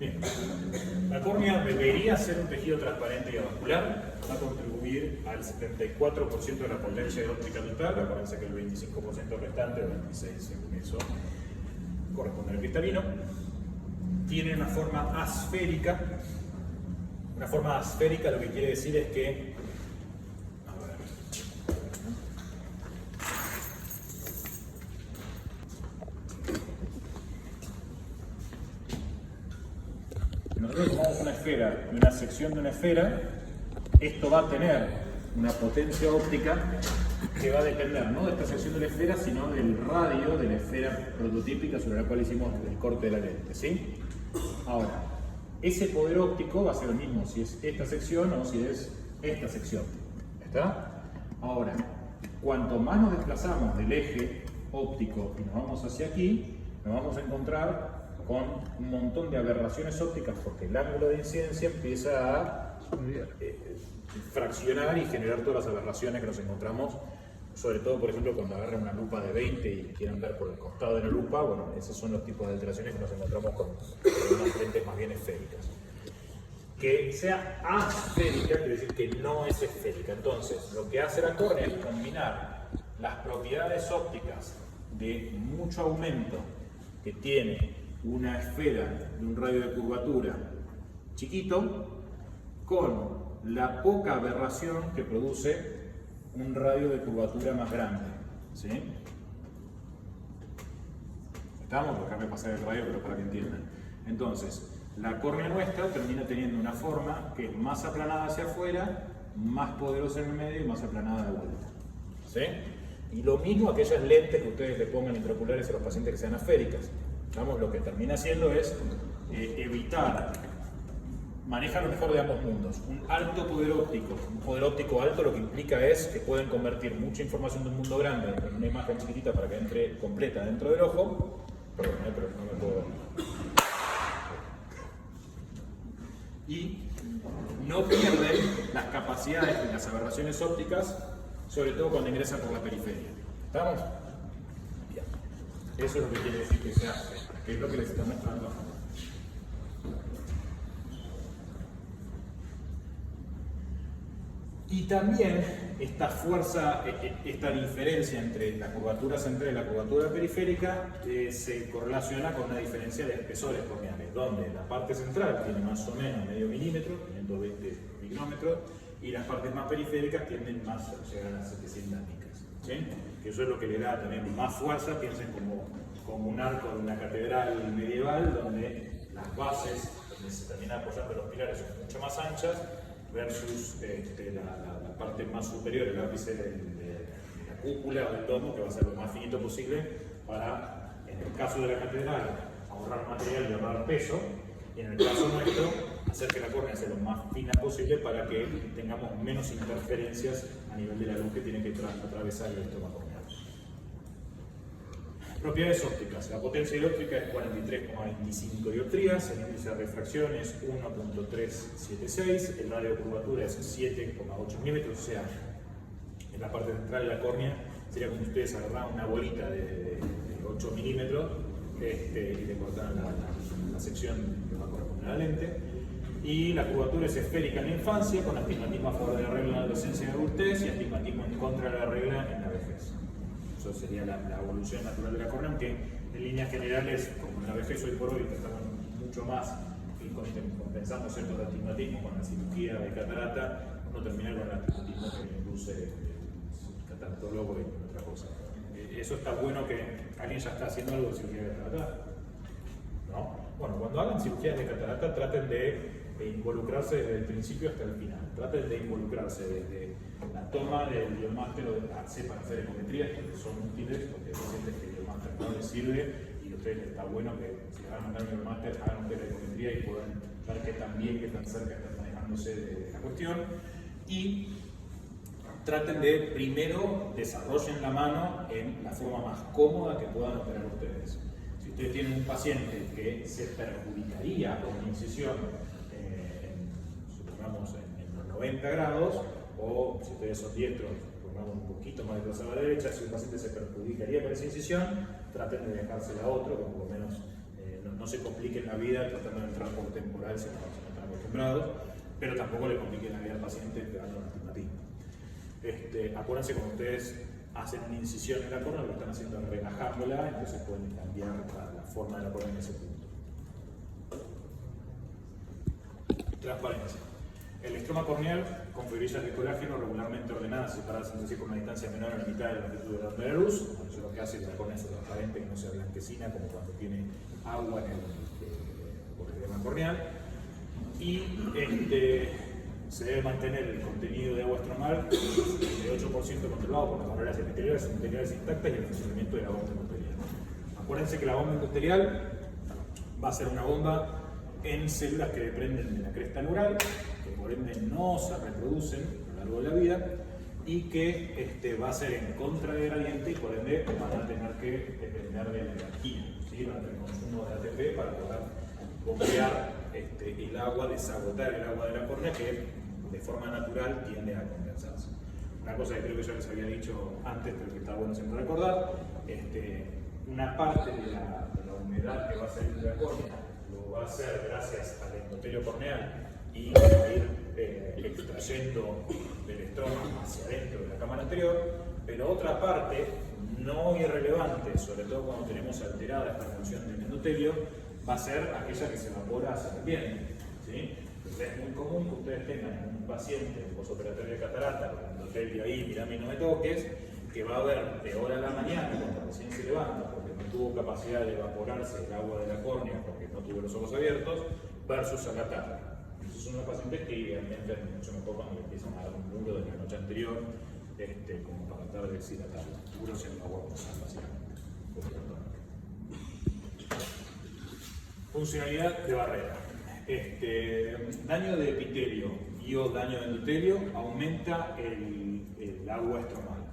Bien. La córnea debería ser un tejido transparente y avascular, va a contribuir al 74% de la potencia óptica total. Acuérdense que el 25% restante, o 26% según eso, corresponde al cristalino. Tiene una forma asférica. Una forma asférica lo que quiere decir es que, nosotros tomamos una esfera y una sección de una esfera, esto va a tener una potencia óptica que va a depender no de esta sección de la esfera, sino del radio de la esfera prototípica sobre la cual hicimos el corte de la lente, ¿sí? Ahora, ese poder óptico va a ser el mismo si es esta sección o si es esta sección. ¿Está? Ahora, cuanto más nos desplazamos del eje óptico y nos vamos hacia aquí, nos vamos a encontrar con un montón de aberraciones ópticas porque el ángulo de incidencia empieza a fraccionar y generar todas las aberraciones que nos encontramos, sobre todo, por ejemplo, cuando agarran una lupa de 20 y quieren ver por el costado de la lupa. Bueno, esos son los tipos de alteraciones que nos encontramos con unas lentes más bien esféricas. Que sea asférica quiere decir que no es esférica. Entonces, lo que hace la córnea es combinar las propiedades ópticas de mucho aumento que tiene una esfera de un radio de curvatura chiquito con la poca aberración que produce un radio de curvatura más grande, ¿sí? ¿Estamos? Déjame pasar el radio, pero para que entiendan. Entonces, la córnea nuestra termina teniendo una forma que es más aplanada hacia afuera, más poderosa en el medio y más aplanada de vuelta, ¿sí? Y lo mismo aquellas lentes que ustedes le pongan intraoculares a los pacientes que sean asféricas. ¿Estamos? Lo que termina haciendo es evitar, maneja lo mejor de ambos mundos. Un alto poder óptico. Un poder óptico alto lo que implica es que pueden convertir mucha información de un mundo grande en una imagen chiquitita para que entre completa dentro del ojo. Perdón, pero no me puedo... Y no pierden las capacidades y las aberraciones ópticas, sobre todo cuando ingresan por la periferia. ¿Estamos? Bien. Eso es lo que quiere decir que se hace, que es lo que les está mostrando. Y también esta fuerza, esta diferencia entre la curvatura central y la curvatura periférica se correlaciona con una diferencia de espesores corneales, donde la parte central tiene más o menos medio milímetro, 520 micrómetros, y las partes más periféricas tienden más a llegar a las 700 micras, ¿sí? Que eso es lo que le da también más fuerza. Piensen como un arco de una catedral medieval, donde las bases, donde se terminan apoyando los pilares, son mucho más anchas, versus la parte más superior, el ápice de la cúpula o del domo, que va a ser lo más finito posible para, en el caso de la catedral, ahorrar material y ahorrar peso, y en el caso nuestro, hacer que la córnea sea lo más fina posible para que tengamos menos interferencias a nivel de la luz que tiene que atravesar el estómago corneal. Propiedades ópticas. La potencia dióptrica es 43,25 dioptrías, el índice de refracción es 1.376, el radio de curvatura es 7,8 milímetros, o sea, en la parte central de la córnea sería como si ustedes agarraran una bolita de 8 milímetros y le cortaran la sección que va a corresponder a la lente. Y la curvatura es esférica en la infancia, con astigmatismo a favor de la regla en la adolescencia y adultez y astigmatismo en contra de la regla en la vejez. Eso sería la evolución natural de la córnea, aunque en líneas generales, como en la vejez hoy por hoy estamos mucho más compensando ciertos astigmatismos con la cirugía de catarata, uno termina con el astigmatismo que induce el cataratólogo y otra cosa. Eso está bueno que alguien ya está haciendo algo de cirugía de catarata, ¿no? Bueno, cuando hagan cirugías de catarata traten de involucrarse desde el principio hasta el final. Traten de involucrarse desde la toma del biomáster o del AC para hacer ecometrías, que son útiles porque hay pacientes que el biomáster no les sirve y a ustedes está bueno que si van a mandar un biomáster hagan ustedes la ecometría y puedan ver qué tan bien, qué tan cerca están manejándose de la cuestión. Y traten de primero desarrollen la mano en la forma más cómoda que puedan operar ustedes. Si ustedes tienen un paciente que se perjudicaría con una incisión en los 90 grados, o si ustedes son diestros, pongamos un poquito más desplazado a la derecha, si un paciente se perjudicaría con esa incisión, traten de dejársela a otro, que por lo menos no se compliquen la vida tratando de entrar por temporal si no están acostumbrados, pero tampoco le compliquen la vida al paciente pegando un astigmatismo. Acuérdense, cuando ustedes hacen una incisión en la córnea, lo que están haciendo es relajándola, entonces pueden cambiar la forma de la córnea en ese punto. Transparencia. El estroma corneal con fibrillas de colágeno regularmente ordenadas y separadas entre sí por una distancia menor a la mitad de la longitud de la onda de la luz. Eso es lo que hace que la córnea sea transparente, que no sea blanquecina como cuando tiene agua en el edema corneal. Y se debe mantener el contenido de agua estromal de 8% controlado por las barreras epiteliales intactas y el funcionamiento de la bomba endotelial. Acuérdense que la bomba endotelial va a ser una bomba en células que dependen de la cresta neural, que por ende no se reproducen a lo largo de la vida y que va a ser en contragradiente y por ende van a tener que depender de la energía, ¿sí? Van a tener consumo de ATP para poder bombear el agua, desagotar el agua de la córnea que de forma natural tiende a condensarse. Una cosa que creo que ya les había dicho antes, pero que está bueno siempre recordar, una parte de la humedad que va a salir de la córnea lo va a hacer gracias al endotelio corneal y va a ir extrayendo del estroma hacia adentro de la cámara anterior, pero otra parte no irrelevante, sobre todo cuando tenemos alterada esta función del endotelio, va a ser aquella que se evapora hacia el ambiente, ¿sí? Entonces es muy común que ustedes tengan un paciente postoperatorio de catarata con el endotelio ahí, mirame y no me toques, que va a ver de hora a la mañana cuando recién se levanta porque no tuvo capacidad de evaporarse el agua de la córnea porque no tuvo los ojos abiertos, versus a la tarde. Entonces son unos pacientes que idealmente es mucho mejor cuando le empiezan a dar un muro de la noche anterior, como para tratar de deshidratarlo. Muros en agua con sal, básicamente. Funcionalidad de barrera. Daño de epitelio y o daño de endotelio aumenta el agua estromal.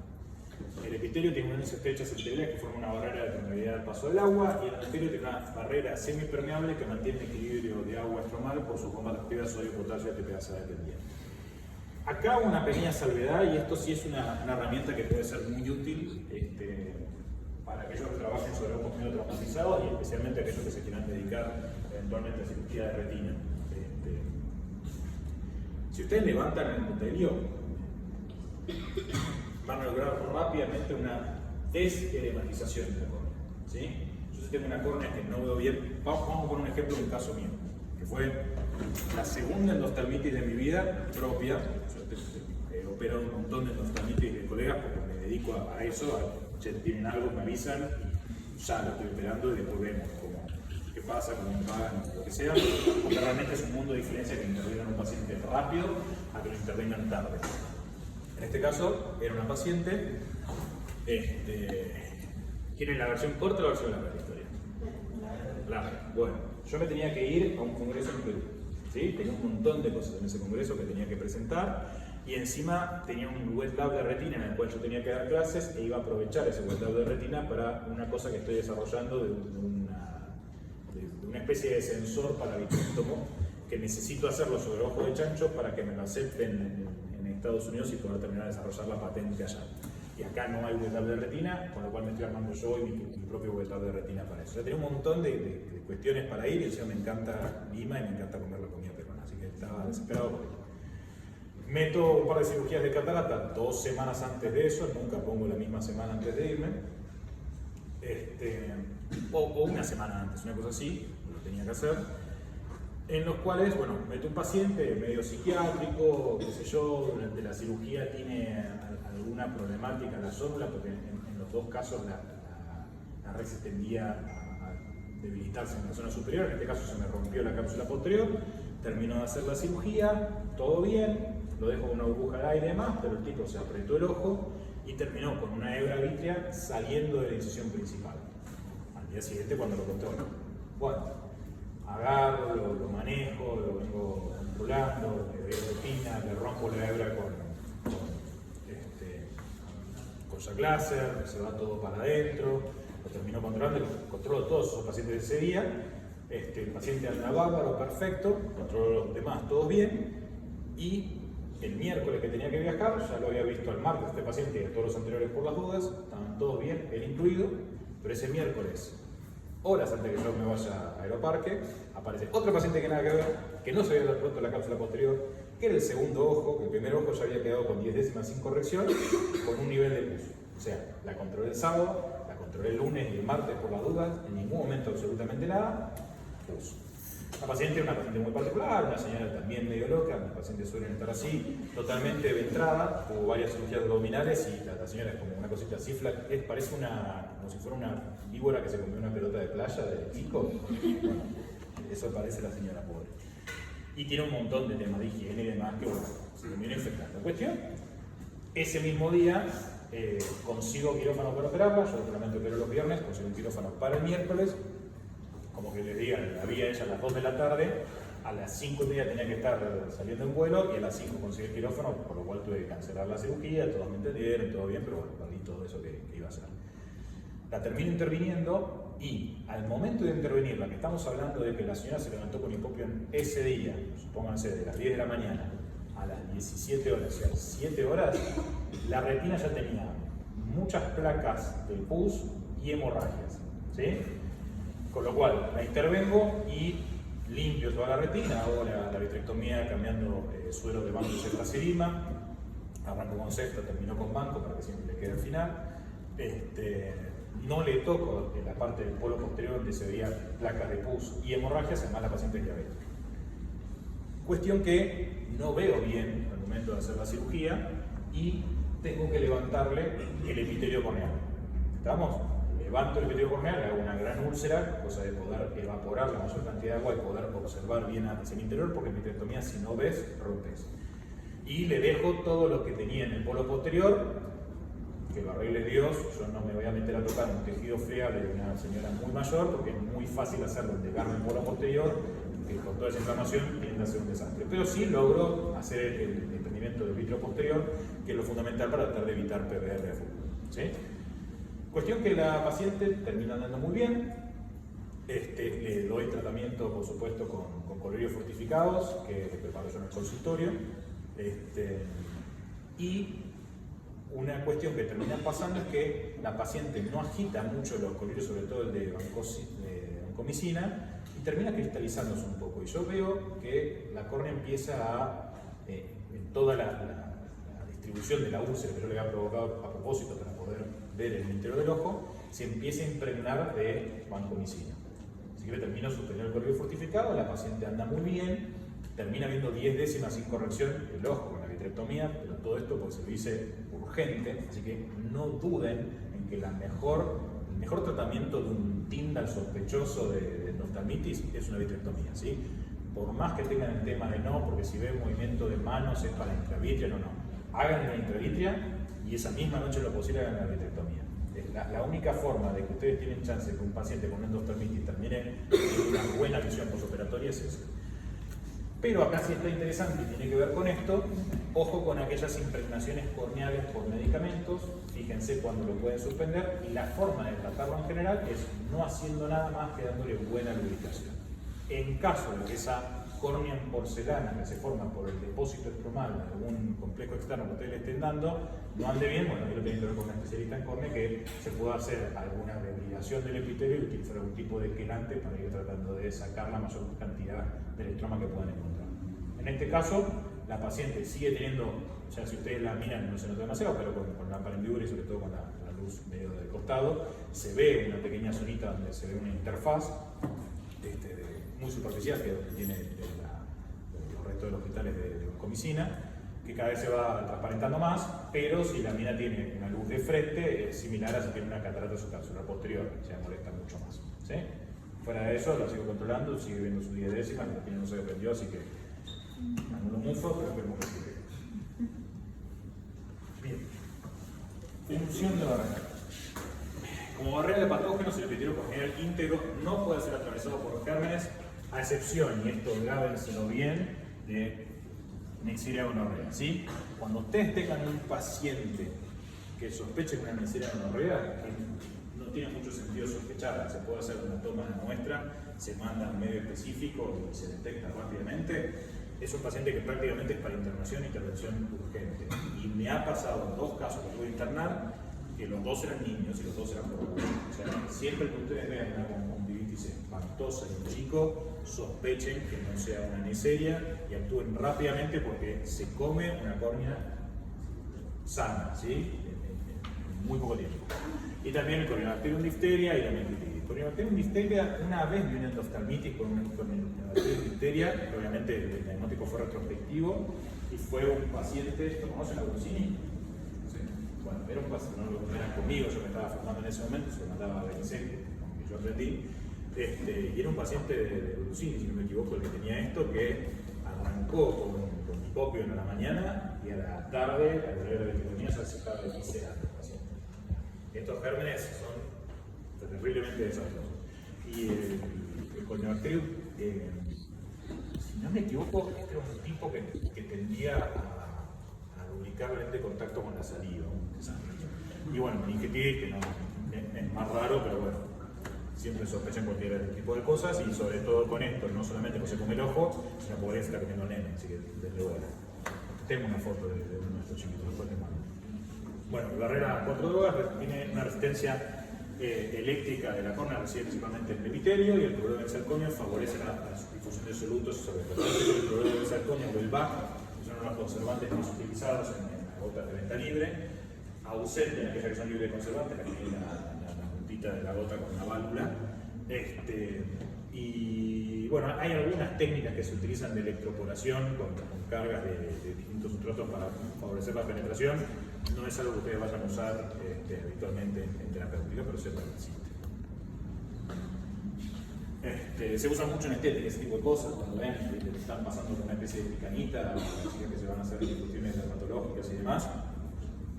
El epitelio tiene unas estrechas epiteliales que forman una barrera de permeabilidad al paso del agua y el endotelio tiene una barrera semipermeable que mantiene el equilibrio de agua estromal por sus bombas reactivas sodio, potasio y ATPasa dependiente. Acá una pequeña salvedad, y esto sí es una herramienta que puede ser muy útil para aquellos que trabajen sobre ojos medio traumatizados y especialmente aquellos que se quieran dedicar eventualmente a cirugía de retina. Si ustedes levantan el endotelio, van a lograr rápidamente una desedematización de la córnea, ¿sí? Yo si tengo una córnea que no veo bien, vamos a poner un ejemplo de un caso mío, que fue la segunda endoftalmitis de mi vida propia. Yo he operado un montón de endoftalmitis de colegas porque me dedico a eso, che, tienen algo, me avisan y ya lo estoy operando y después vemos qué pasa, cómo me pagan, lo que sea. Porque realmente es un mundo de diferencia que intervengan un paciente rápido a que lo intervengan tarde. En este caso, era una paciente. ¿Quieren la versión corta o la versión larga de la historia? Larga. Bueno, yo me tenía que ir a un congreso en Perú, ¿sí? Tenía un montón de cosas en ese congreso que tenía que presentar y encima tenía un wet lab de retina en el cual yo tenía que dar clases e iba a aprovechar ese wet lab de retina para una cosa que estoy desarrollando de una especie de sensor para vitrectomo que necesito hacerlo sobre ojo de chancho para que me lo acepten en Estados Unidos y poder terminar de desarrollar la patente allá. Y acá no hay wet lab de retina, con lo cual me estoy armando yo y mi propio wet lab de retina para eso. Ya tenía un montón de cuestiones para ir y encima me encanta Lima y me encanta comer la comida peruana, así que estaba desesperado por ello. Meto un par de cirugías de catarata 2 semanas antes de eso, nunca pongo la misma semana antes de irme, o una semana antes, una cosa así, lo tenía que hacer, en los cuales, bueno, meto un paciente medio psiquiátrico, qué sé yo, durante la cirugía tiene alguna problemática en la zónula, porque en los dos casos la red se tendía a debilitarse en la zona superior, en este caso se me rompió la cápsula posterior, terminó de hacer la cirugía, todo bien, lo dejo con una burbuja de aire y demás, pero el tipo se apretó el ojo y terminó con una hebra vítrea saliendo de la incisión principal. Al día siguiente cuando lo controlo. Bueno, agarro, lo manejo, lo vengo controlando, le doy retina, le rompo la hebra con Jack Laser, se va todo para adentro, lo termino controlando, controlo todos esos pacientes de ese día. El paciente anda bárbaro, perfecto, controlo los demás, todos bien, y el miércoles que tenía que viajar, ya lo había visto al martes este paciente y a todos los anteriores por las dudas, estaban todos bien, él incluido, pero ese miércoles Horas antes de que yo me vaya a Aeroparque, aparece otro paciente que nada que ver, que no se había roto la cápsula posterior, que era el segundo ojo, que el primer ojo ya había quedado con 10 décimas sin corrección, con un nivel de pus. O sea, la controlé el sábado, la controlé el lunes y el martes por las dudas, en ningún momento absolutamente nada, pus. La paciente es una paciente muy particular, una señora también medio loca, las pacientes suelen estar así, totalmente ventrada, tuvo varias cirugías abdominales y la señora es como una cosita así, parece como si fuera una víbora que se comió una pelota de playa de pico. Bueno, eso parece la señora pobre. Y tiene un montón de temas de higiene y demás que bueno, se terminó infectando. Cuestión, ese mismo día consigo quirófano para operarla, yo solamente opero los viernes, consigo un quirófano para el miércoles. Como que les digan, había ella a las 2 de la tarde, a las 5:30 tenía que estar saliendo en vuelo y a las 5 conseguí el quirófano, por lo cual tuve que cancelar la cirugía, todos me entendieron, todo bien, pero bueno, perdí todo eso que iba a hacer. La termino interviniendo y al momento de intervenirla, que estamos hablando de que la señora se levantó con hipopio ese día, supónganse de las 10 de la mañana a las 17 horas, o sea, 7 horas, la retina ya tenía muchas placas del pus y hemorragias, ¿sí? Con lo cual, la intervengo y limpio toda la retina, hago la vitrectomía cambiando suero de banco y ceftazirima, arranco con cefta, termino con banco para que siempre le quede al final. No le toco en la parte del polo posterior donde se veía placas de pus y hemorragias, además la paciente es diabética. Cuestión que no veo bien al momento de hacer la cirugía y tengo que levantarle el epitelio corneal. ¿Estamos? Levanto el epitelio corneal, le hago una gran úlcera, cosa de poder evaporar la mayor cantidad de agua y poder observar bien hacia el interior, porque en vitrectomía si no ves, rompes. Y le dejo todo lo que tenía en el polo posterior, que lo arregle Dios. Yo no me voy a meter a tocar un tejido friable de una señora muy mayor, porque es muy fácil hacerlo en desgarro en el polo posterior, que con toda esa inflamación tiende a ser un desastre. Pero sí logro hacer el desprendimiento del vítreo posterior, que es lo fundamental para tratar de evitar PBR a futuro, ¿sí? Cuestión que la paciente termina andando muy bien, le doy tratamiento, por supuesto, con colirios fortificados, que preparo yo en el consultorio, y una cuestión que termina pasando es que la paciente no agita mucho los colirios, sobre todo el de vancomicina, y termina cristalizándose un poco. Y yo veo que la córnea empieza a, en toda la distribución de la úlcera que yo le había provocado a propósito para poder ver el interior del ojo, se empieza a impregnar de vancomicina. Así que le termino superior el colirio fortificado, la paciente anda muy bien, termina viendo 10 décimas sin corrección el ojo con la vitrectomía, pero todo esto porque se lo hice urgente, así que no duden en que el mejor tratamiento de un Tyndall sospechoso de endoftalmitis es una vitrectomía, ¿sí? Por más que tengan el tema de no, porque si ven movimiento de manos es para intravitrea, no. Hagan la intravitrea y esa misma noche lo posible hagan la vitrectomía. La única forma de que ustedes tienen chance de que un paciente con endoftalmitis termine en una buena visión postoperatoria es eso. Pero acá sí está interesante y tiene que ver con esto, ojo con aquellas impregnaciones corneales por medicamentos, fíjense cuando lo pueden suspender, y la forma de tratarlo en general es no haciendo nada más que dándole buena lubricación. En caso de que esa córnea en porcelana que se forma por el depósito estromal de algún complejo externo que ustedes le estén dando no ande bien, bueno, yo lo tengo que ver con un especialista en córnea que se pueda hacer alguna debridación del epitelio y utilizar algún tipo de quelante para ir tratando de sacar la mayor cantidad del estroma que puedan encontrar. En este caso, la paciente sigue teniendo, ya si ustedes la miran no se nota demasiado, pero con la parendibura y sobre todo con la luz medio del costado, se ve una pequeña zonita donde se ve una interfaz muy superficial, que es lo que tiene los restos de los hospitales de vancomicina, que cada vez se va transparentando más, pero si la mina tiene una luz de frente, es similar a si tiene una catarata subcapsular posterior, se molesta mucho más, ¿sí? Fuera de eso, la sigo controlando, sigue viendo sus 10 décimas, la pena no se prendió, así que anulo mufo, pero esperemos que siga. Bien. Función de barrera. Como barrera de patógenos, el epitelio corneal íntegro no puede ser atravesado por gérmenes, a excepción, y esto grábenselo bien, de Neisseria gonorrea, ¿sí? Cuando ustedes tengan un paciente que sospeche una Neisseria gonorrea, que no tiene mucho sentido sospecharla, se puede hacer una toma de muestra, se manda a un medio específico y se detecta rápidamente, es un paciente que prácticamente es para internación e intervención urgente. Y me ha pasado en 2 casos que tuve que internar, que los 2 eran niños y los 2 eran por. O sea, siempre que ustedes vean una conjuntivitis espantosa en un chico, sospechen que no sea una neseria y actúen rápidamente porque se come una córnea sana, ¿sí? En muy poco tiempo. Y también el Corynebacterium difteria y la meningitis. Corynebacterium difteria, una vez vi una endoftalmitis con una Corynebacterium difteria, que obviamente el diagnóstico fue retrospectivo, y fue un paciente, ¿lo conocen a Brusini? Bueno, era un paciente, no era conmigo, yo me estaba formando en ese momento, se lo mandaba a Benicet, que yo aprendí, y era un paciente de Brusini, si no me equivoco, el que tenía esto, que arrancó con hipopio en la mañana y a la tarde, al horario de que tenía, ya se estaba iniciando el paciente. Estos gérmenes son terriblemente desastrosos. Y el Corynebacterium, si no me equivoco, este era un tipo que tendía a lubricar el lente de contacto con la saliva. Y bueno, meningitis, que no, es más raro, pero bueno, siempre sospechan cualquier tipo de cosas y sobre todo con esto, no solamente porque se come el ojo, sino porque es la que tengo nene, así que desde luego. Tengo una foto de uno de estos chiquitos, después te mando. Bueno, el Barrera 4 drogas tiene una resistencia eléctrica de la córnea, reside principalmente en el epitelio y el cloruro de benzalconio favorece la difusión de solutos sobre todo. El cloruro de benzalconio o el BAC son unos conservantes más utilizados en las gotas de venta libre, ausente en aquellas que son libres de conservantes, aquí tiene la puntita de la gota con una válvula. Y bueno, hay algunas técnicas que se utilizan de electroporación con cargas de distintos sustratos para favorecer la penetración. No es algo que ustedes vayan a usar habitualmente en terapéutica, pero sepan que existe. Se usa mucho en estética, ese tipo de cosas, cuando ven que están pasando por una especie de picanita, que se van a hacer discusiones dermatológicas y demás.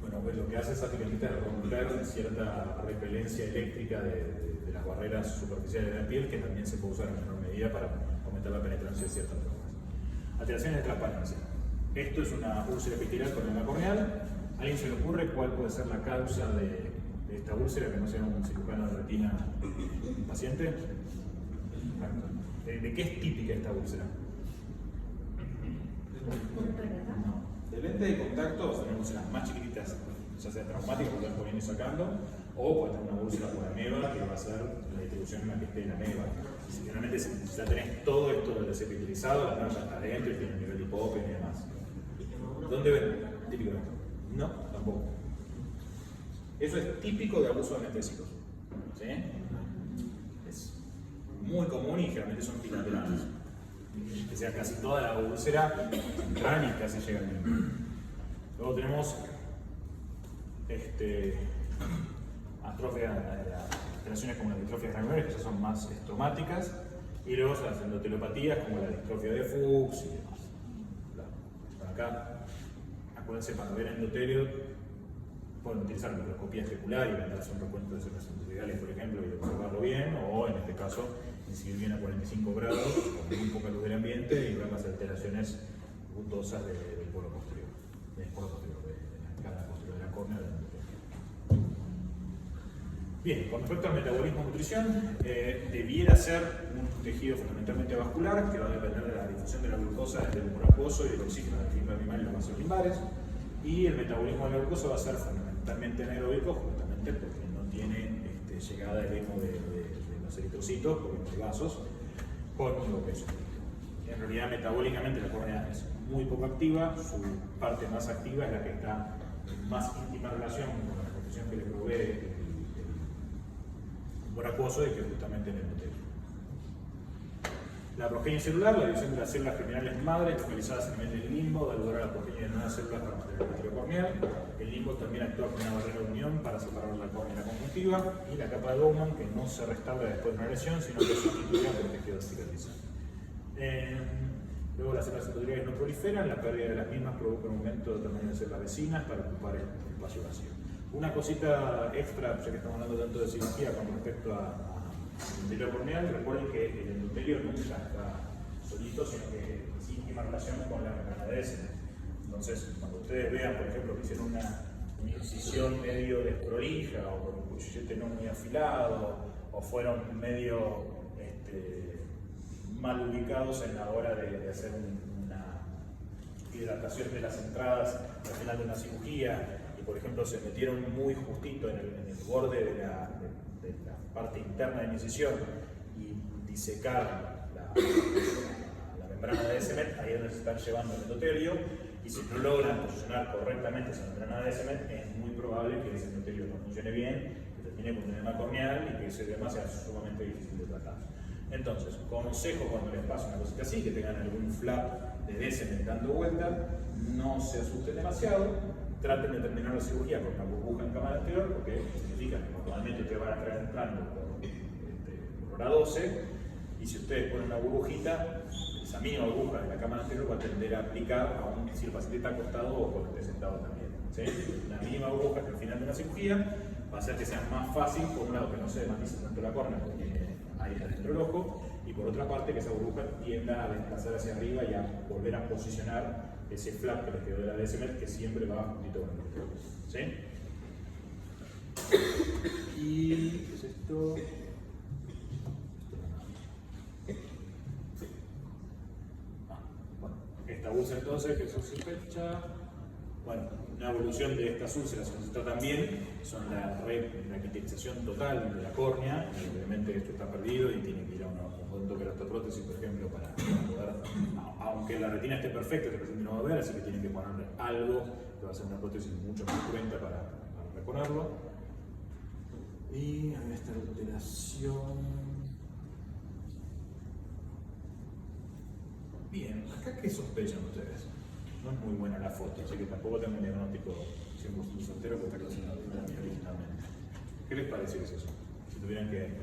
Bueno, pues lo que hace esa picanita es romper cierta repelencia eléctrica de las barreras superficiales de la piel, que también se puede usar en menor medida para aumentar la penetrancia de ciertas drogas. Alteraciones de transparencia. Esto es una úlcera epitelial con edema corneal. ¿A alguien se le ocurre cuál puede ser la causa de esta úlcera que no sea un cirujano de retina paciente? ¿De qué es típica esta úlcera? No. De lente de contacto tenemos las más chiquititas, ya sea traumáticas, que están poniendo y sacando, o puede tener una úlcera por ameba, que va a ser la distribución en la que esté la ameba. Si realmente ya tenés todo esto del epitelizado, la nerva está adentro y tiene un nivel de hipopio y demás. ¿Dónde ven? Típico de esto. No, tampoco. Eso es típico de abuso de anestésicos. ¿Sí? Es muy común y generalmente son bilaterales. Que sea casi toda la úlcera entran y casi llegan bien. Luego tenemos alteraciones como las distrofias granulares, que ya son más estomáticas, y luego las endotelopatías como la distrofia de Fuchs y demás. Acá, acuérdense, para ver endotelio pueden utilizar microscopía especular y mandarse un recuento de células endoteliales, por ejemplo, y observarlo bien, o en este caso, incidir bien a 45 grados, con muy poca luz del ambiente y ver las alteraciones gutosas del polo posterior, de la cara posterior de la córnea del endotelio. Bien, con respecto al metabolismo y nutrición, debiera ser un tejido fundamentalmente vascular que va a depender de la difusión de la glucosa desde el humor acuoso y del oxígeno del fibra animal y los vasos limbares. Y el metabolismo de la glucosa va a ser fundamentalmente anaeróbico, justamente porque no tiene llegada del hemo de los eritrocitos, porque no hay vasos, con un peso. En realidad, metabólicamente, la córnea es muy poco activa, su parte más activa es la que está en más íntima relación con la nutrición que le provee el humor acuoso y que es justamente el endotelio. La progenie celular, la división de las células germinales madres localizadas en el medio del limbo, da lugar a la progenie de nuevas células para mantener el tejido corneal. El limbo también actúa como una barrera de unión para separar la córnea y la conjuntiva, y la capa de Bowman, que no se restaura después de una lesión, sino que se sustituye por el tejido cicatrizante. Luego las células endoteliales no proliferan, la pérdida de las mismas provoca un aumento del tamaño de células vecinas para ocupar el espacio vacío. Una cosita extra, ya que estamos hablando tanto de cirugía con respecto a endotelio corneal, recuerden que el endotelio nunca está solito, sino que es íntima relación con la membrana de Essen. Entonces, cuando ustedes vean, por ejemplo, que hicieron una incisión medio desprolija, o con un cuchillete no muy afilado, o fueron medio mal ubicados en la hora de hacer una hidratación de las entradas al final de una cirugía, y por ejemplo se metieron muy justito en el borde de la parte interna de la incisión y disecar la membrana de Descemet, ahí es donde se están llevando el endotelio, y si no logran posicionar correctamente esa membrana de Descemet, es muy probable que ese endotelio no funcione bien, que termine con un edema corneal y que ese edema sea sumamente difícil de tratar. Entonces, consejo cuando les pasa una cosita así, que tengan algún flap de Descemet dando vuelta, no se asusten demasiado, traten de terminar la cirugía con una burbuja en cámara anterior, porque significa que normalmente ustedes van a estar entrando por hora 12, y si ustedes ponen una burbujita, esa misma burbuja de la cámara anterior va a tender a aplicar aún si el paciente está acostado o cuando esté sentado también. ¿Sí? La misma burbuja que al final de una cirugía va a hacer que sea más fácil, por un lado que no se desmatice tanto la córnea porque tiene aire adentro del ojo, y por otra parte que esa burbuja tienda a desplazar hacia arriba y a volver a posicionar ese flap que les quedó de la Descemet, que siempre va juntito con el otro. ¿Sí? Y ¿qué es esto? Esta úlcera entonces, que se sospecha, bueno, una evolución de estas úlceras se tratan bien, son la revitalización total de la córnea, y obviamente esto está perdido y tiene que ir a un odontoqueratoprótesis, por ejemplo, para poder, aunque la retina esté perfecta, el paciente no va a ver, así que tienen que ponerle algo que va a ser una prótesis mucho más cruenta para reponerlo. Y ahí está la alteración. Bien, acá qué sospechan ustedes. No es muy buena la foto, así que tampoco tengo un diagnóstico 100% certero porque esta cosa no la mía originalmente. ¿Qué les parece que es eso? Si tuvieran que...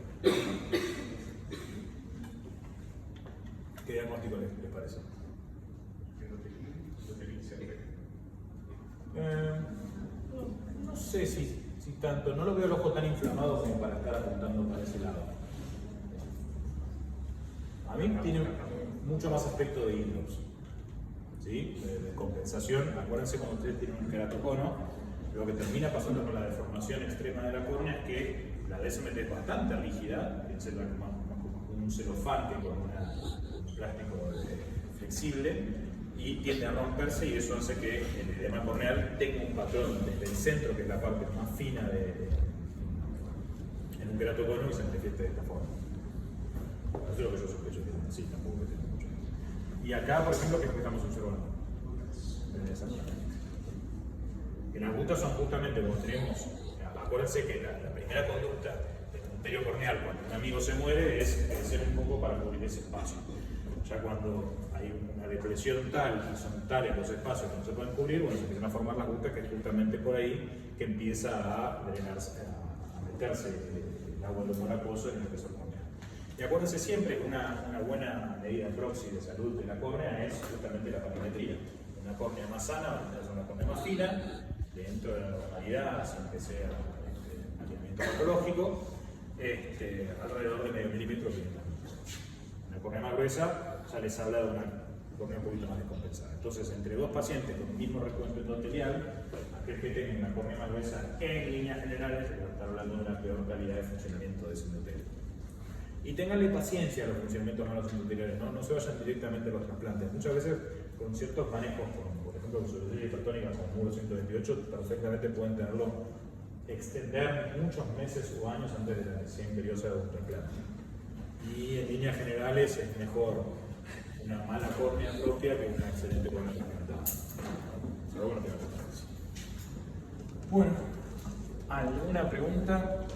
¿Qué diagnóstico les parece? No sé si tanto, no lo veo el ojo tan inflamado como para estar apuntando para ese lado. A mí tiene mucho más aspecto de hidrops, ¿sí? De compensación. Acuérdense cuando ustedes tienen un queratocono, lo que termina pasando con la deformación extrema de la córnea es que la Descemet es bastante rígida, piensen más como un celofán que con un plástico flexible, y tiende a romperse, y eso hace que el edema corneal tenga un patrón desde el centro, que es la parte más fina en un queratocono, y se manifieste de esta forma. Eso es lo que yo sospecho, sí, tampoco que tengo mucho. Y acá, por ejemplo, ¿qué estamos observando? Que las rutas son justamente como tenemos, acuérdense que la primera conducta del endotelio corneal cuando un amigo se muere es crecer un poco para cubrir ese espacio. Ya cuando hay una depresión tal y son tales los espacios que no se pueden cubrir, bueno, se empiezan a formar las rutas, que es justamente por ahí que empieza a drenarse, a meterse el agua acuoso en el espesor corneal. Y acuérdense siempre que una buena medida proxy de salud de la córnea es justamente la panometría. Una córnea más sana, una córnea más fina, dentro de la normalidad, sin que sea alineamiento patológico, alrededor de medio milímetro. Una córnea más gruesa, ya les habla de una córnea un poquito más descompensada. Entonces, entre dos pacientes con el mismo recuento endotelial, aquel que tenga una córnea más gruesa en líneas generales, se va a estar hablando de una peor calidad de funcionamiento de ese endotelio. Y ténganle paciencia a los funcionamientos malos endoteliales, no se vayan directamente a los trasplantes. Muchas veces con ciertos manejos, por ejemplo con cirugía hipertónica con muro 128, perfectamente pueden tenerlo, extender muchos meses o años antes de la necesidad imperiosa de un trasplante. Y en líneas generales es mejor una mala córnea propia que una excelente córnea trasplantada. Pero bueno, tengo que. Bueno, ¿alguna pregunta?